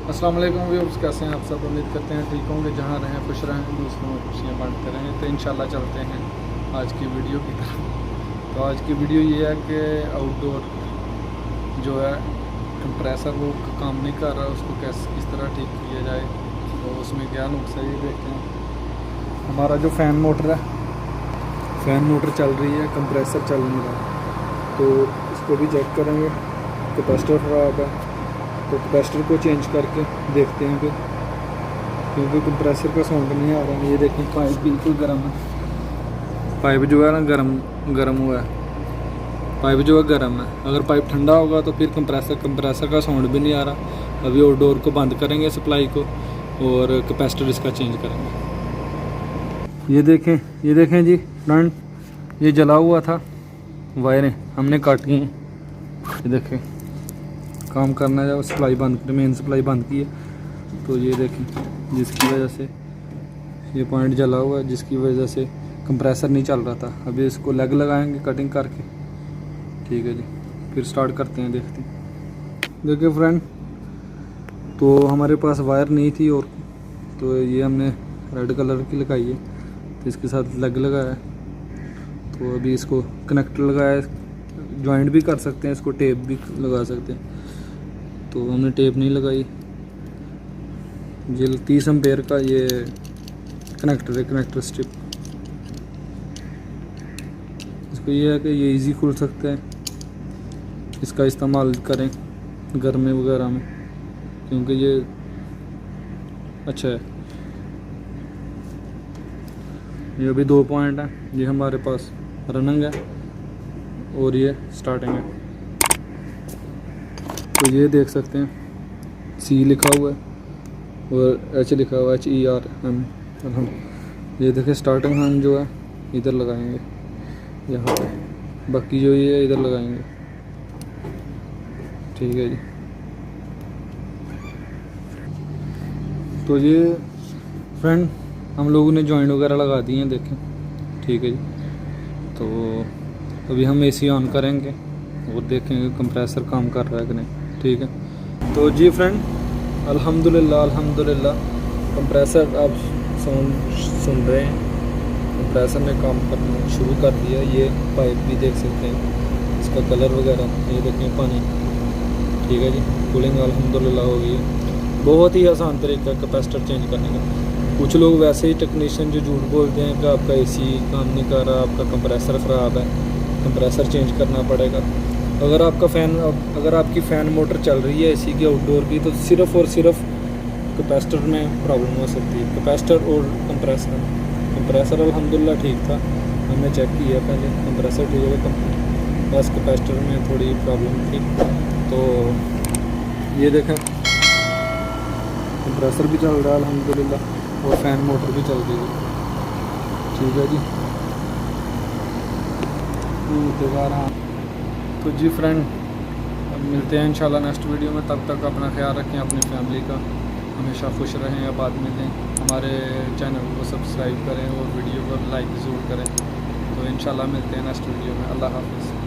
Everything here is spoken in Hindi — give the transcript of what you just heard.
अस्सलाम वालेकुम व्यूअर्स, कैसे हैं आप सब। उम्मीद करते हैं ठीक होंगे, जहाँ रहें खुश रहें, दूसरों में खुशियाँ बांटते रहें। तो इंशाल्लाह चलते हैं आज की वीडियो की तरफ। तो आज की वीडियो ये है कि आउटडोर जो है कंप्रेसर वो काम नहीं कर रहा, उसको किस तरह ठीक किया जाए। तो उसमें क्या नुक्स है ये देखते हैं। हमारा जो फ़ैन मोटर चल रही है, कंप्रेसर चल नहीं रहा, तो इसको भी चेक करेंगे। कैपेसिटर ख़राब है तो कैपेसिटर को चेंज करके देखते हैं फिर, क्योंकि कंप्रेसर का साउंड नहीं आ रहा है। ये देखें पाइप बिल्कुल गर्म है, पाइप जो है ना गर्म हुआ है, पाइप जो है गर्म है। अगर पाइप ठंडा होगा तो फिर कंप्रेसर का साउंड भी नहीं आ रहा। अभी और डोर को बंद करेंगे, सप्लाई को, और कैपेसिटर इसका चेंज करेंगे। ये देखें जी फ्रेंड, ये जला हुआ था, वायरें हमने काटी हैं। ये देखें काम करना है, सप्लाई बंद, मेन सप्लाई बंद की है। तो ये देखें, जिसकी वजह से ये पॉइंट जला हुआ है, जिसकी वजह से कंप्रेसर नहीं चल रहा था। अभी इसको लेग लगाएंगे कटिंग करके, ठीक है जी। फिर स्टार्ट करते हैं, देखते हैं। देखिए फ्रेंड, तो हमारे पास वायर नहीं थी, और तो ये हमने रेड कलर की लगाई है, तो इसके साथ लेग लगाया है। तो अभी इसको कनेक्टर लगाया, जॉइंट भी कर सकते हैं, इसको टेप भी लगा सकते हैं। तो हमने टेप नहीं लगाई। ये 30 एम्पेयर का ये कनेक्टर है, कनेक्टर स्ट्रिप। इसको ये है कि ये इजी खुल सकता है, इसका इस्तेमाल करें गर्मी वगैरह में, क्योंकि ये अच्छा है। ये अभी 2 पॉइंट है, ये हमारे पास रनिंग है और ये स्टार्टिंग है। तो ये देख सकते हैं, C लिखा हुआ है और H लिखा हुआ है, HERM। ये देखें, स्टार्टिंग हम जो है इधर लगाएंगे, यहाँ पे। बाकी जो ये है इधर लगाएंगे, ठीक है जी। तो ये फ्रेंड हम लोगों ने जॉइंट वगैरह लगा दी हैं, देखें, ठीक है जी। तो अभी हम AC ऑन करेंगे और देखेंगे कंप्रेसर काम कर रहा है कि नहीं, ठीक है। तो जी फ्रेंड, अल्हम्दुलिल्लाह कंप्रेसर आप साउंड सुन रहे हैं, कंप्रेसर ने काम करना शुरू कर दिया। ये पाइप भी देख सकते हैं, इसका कलर वगैरह ये देखें, पानी, ठीक है जी। कूलिंग अल्हम्दुलिल्लाह हो गई है। बहुत ही आसान तरीका है कैपेसिटर चेंज करने का। कुछ लोग वैसे ही टेक्नीशियन जो झूठ बोलते हैं कि आपका AC काम नहीं कर रहा, आपका कंप्रेसर ख़राब है, कंप्रेसर चेंज करना पड़ेगा। अगर आपकी फ़ैन मोटर चल रही है AC की, आउटडोर की, तो सिर्फ़ और सिर्फ कैपेसिटर में प्रॉब्लम हो सकती है, कैपेसिटर और कंप्रेसर अल्हम्दुलिल्लाह ठीक था, हमने चेक किया पहले, कंप्रेसर ठीक है, बस कैपेसिटर में थोड़ी प्रॉब्लम थी। तो ये देखें, कंप्रेसर भी चल रहा है अल्हम्दुलिल्लाह, और फ़ैन मोटर भी चल रही है, ठीक है जी। तो जी फ्रेंड, अब मिलते हैं इंशाल्लाह नेक्स्ट वीडियो में। तब तक अपना ख्याल रखें, अपनी फैमिली का, हमेशा खुश रहें, आबाद में दें। हमारे चैनल को सब्सक्राइब करें और वीडियो को लाइक ज़रूर करें। तो इंशाल्लाह मिलते हैं नेक्स्ट वीडियो में। अल्लाह हाफ़िज़।